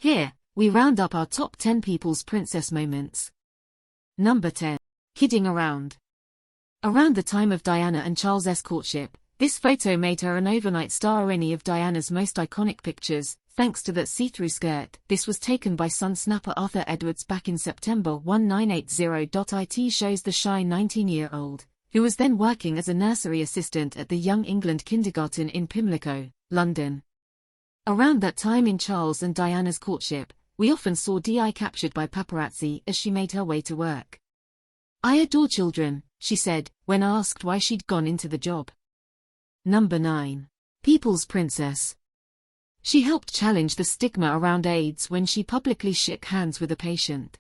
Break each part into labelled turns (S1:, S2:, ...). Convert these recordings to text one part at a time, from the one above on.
S1: Here, we round up our top 10 people's princess moments. Number 10. Kidding around. Around the time of Diana and Charles' courtship, this photo made her an overnight star. Any of Diana's most iconic pictures, thanks to that see-through skirt. This was taken by Sun snapper Arthur Edwards back in September 1980. It shows the shy 19-year-old, who was then working as a nursery assistant at the Young England Kindergarten in Pimlico, London. Around that time in Charles and Diana's courtship, we often saw Di captured by paparazzi as she made her way to work. "I adore children," she said, when asked why she'd gone into the job. Number 9. People's Princess. She helped challenge the stigma around AIDS when she publicly shook hands with a patient.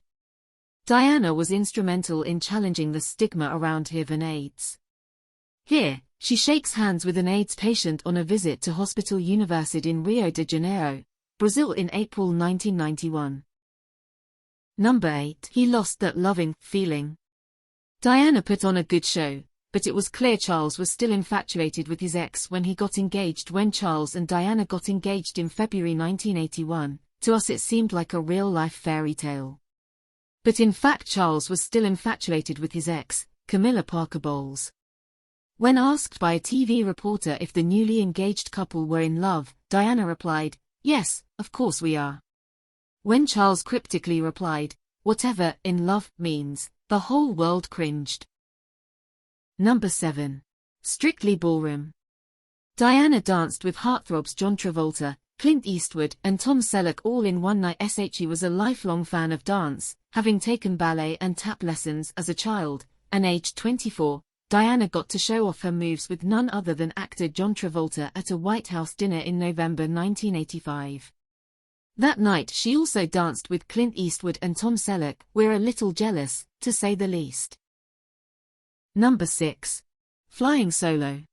S1: Diana was instrumental in challenging the stigma around HIV and AIDS. Here, she shakes hands with an AIDS patient on a visit to Hospital Universidade in Rio de Janeiro, Brazil in April 1991. Number 8. He lost that loving feeling. Diana put on a good show, but it was clear Charles was still infatuated with his ex when he got engaged. When Charles and Diana got engaged in February 1981, to us it seemed like a real-life fairy tale. But in fact Charles was still infatuated with his ex, Camilla Parker Bowles. When asked by a TV reporter if the newly engaged couple were in love, Diana replied, "Yes, of course we are." When Charles cryptically replied, "Whatever in love means," the whole world cringed. Number 7. Strictly Ballroom. Diana danced with heartthrobs John Travolta, Clint Eastwood, and Tom Selleck all in one night. She was a lifelong fan of dance, having taken ballet and tap lessons as a child, and aged 24, Diana got to show off her moves with none other than actor John Travolta at a White House dinner in November 1985. That night she also danced with Clint Eastwood and Tom Selleck. "We're a little jealous, to say the least." Number 6. Flying solo.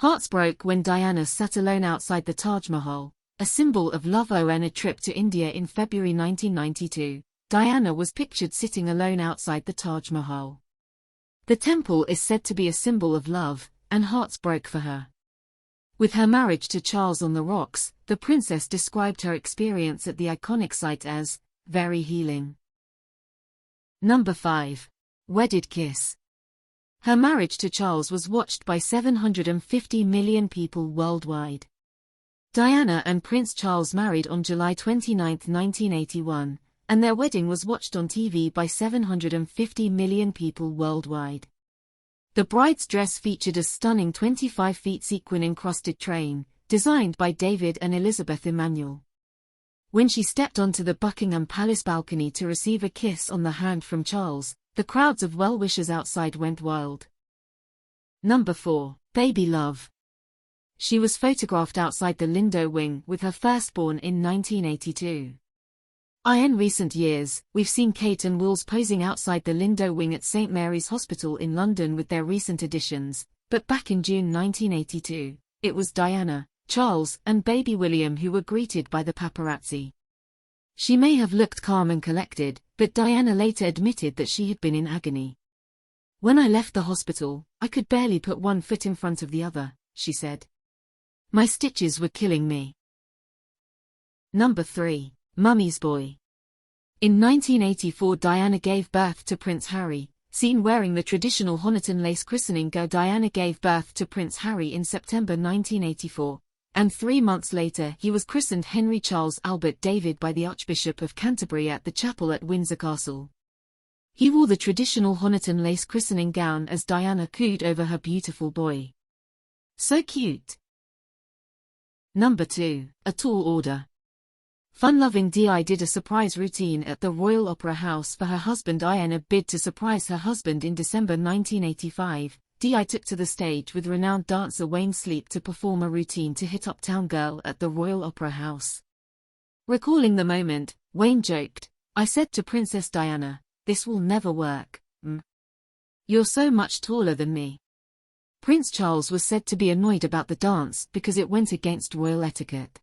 S1: Hearts broke when Diana sat alone outside the Taj Mahal, a symbol of love. On a trip to India in February 1992, Diana was pictured sitting alone outside the Taj Mahal. The temple is said to be a symbol of love, and hearts broke for her. With her marriage to Charles on the rocks, the princess described her experience at the iconic site as very healing. Number 5. Wedded kiss. Her marriage to Charles was watched by 750 million people worldwide. Diana and Prince Charles married on July 29, 1981, and their wedding was watched on TV by 750 million people worldwide. The bride's dress featured a stunning 25-feet sequin-encrusted train, designed by David and Elizabeth Emanuel. When she stepped onto the Buckingham Palace balcony to receive a kiss on the hand from Charles, the crowds of well-wishers outside went wild. Number 4. Baby love. She was photographed outside the Lindo wing with her firstborn in 1982. In recent years, we've seen Kate and Wolves posing outside the Lindo wing at St Mary's Hospital in London with their recent additions, but back in June 1982, it was Diana, Charles, and baby William who were greeted by the paparazzi. She may have looked calm and collected, but Diana later admitted that she had been in agony. "When I left the hospital, I could barely put one foot in front of the other," she said. "My stitches were killing me." Number 3. Mummy's Boy. In 1984 Diana gave birth to Prince Harry, seen wearing the traditional Honiton lace christening gown. Diana gave birth to Prince Harry in September 1984, and 3 months later he was christened Henry Charles Albert David by the Archbishop of Canterbury at the chapel at Windsor Castle. He wore the traditional Honiton lace christening gown as Diana cooed over her beautiful boy. "So cute." Number 2. A Tall Order. Fun-loving Di did a surprise routine at the Royal Opera House for her husband in a bid to surprise her husband in December 1985. Di took to the stage with renowned dancer Wayne Sleep to perform a routine to hit Uptown Girl at the Royal Opera House. Recalling the moment, Wayne joked, "I said to Princess Diana, this will never work. You're so much taller than me." Prince Charles was said to be annoyed about the dance because it went against royal etiquette.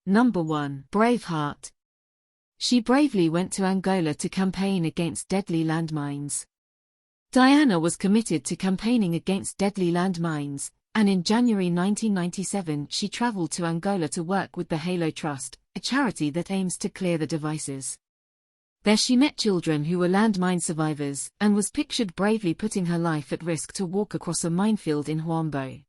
S1: Number 1. Braveheart. She bravely went to Angola to campaign against deadly landmines. Diana was committed to campaigning against deadly landmines, and in January 1997 she traveled to Angola to work with the Halo Trust, a charity that aims to clear the devices. There she met children who were landmine survivors, and was pictured bravely putting her life at risk to walk across a minefield in Huambo.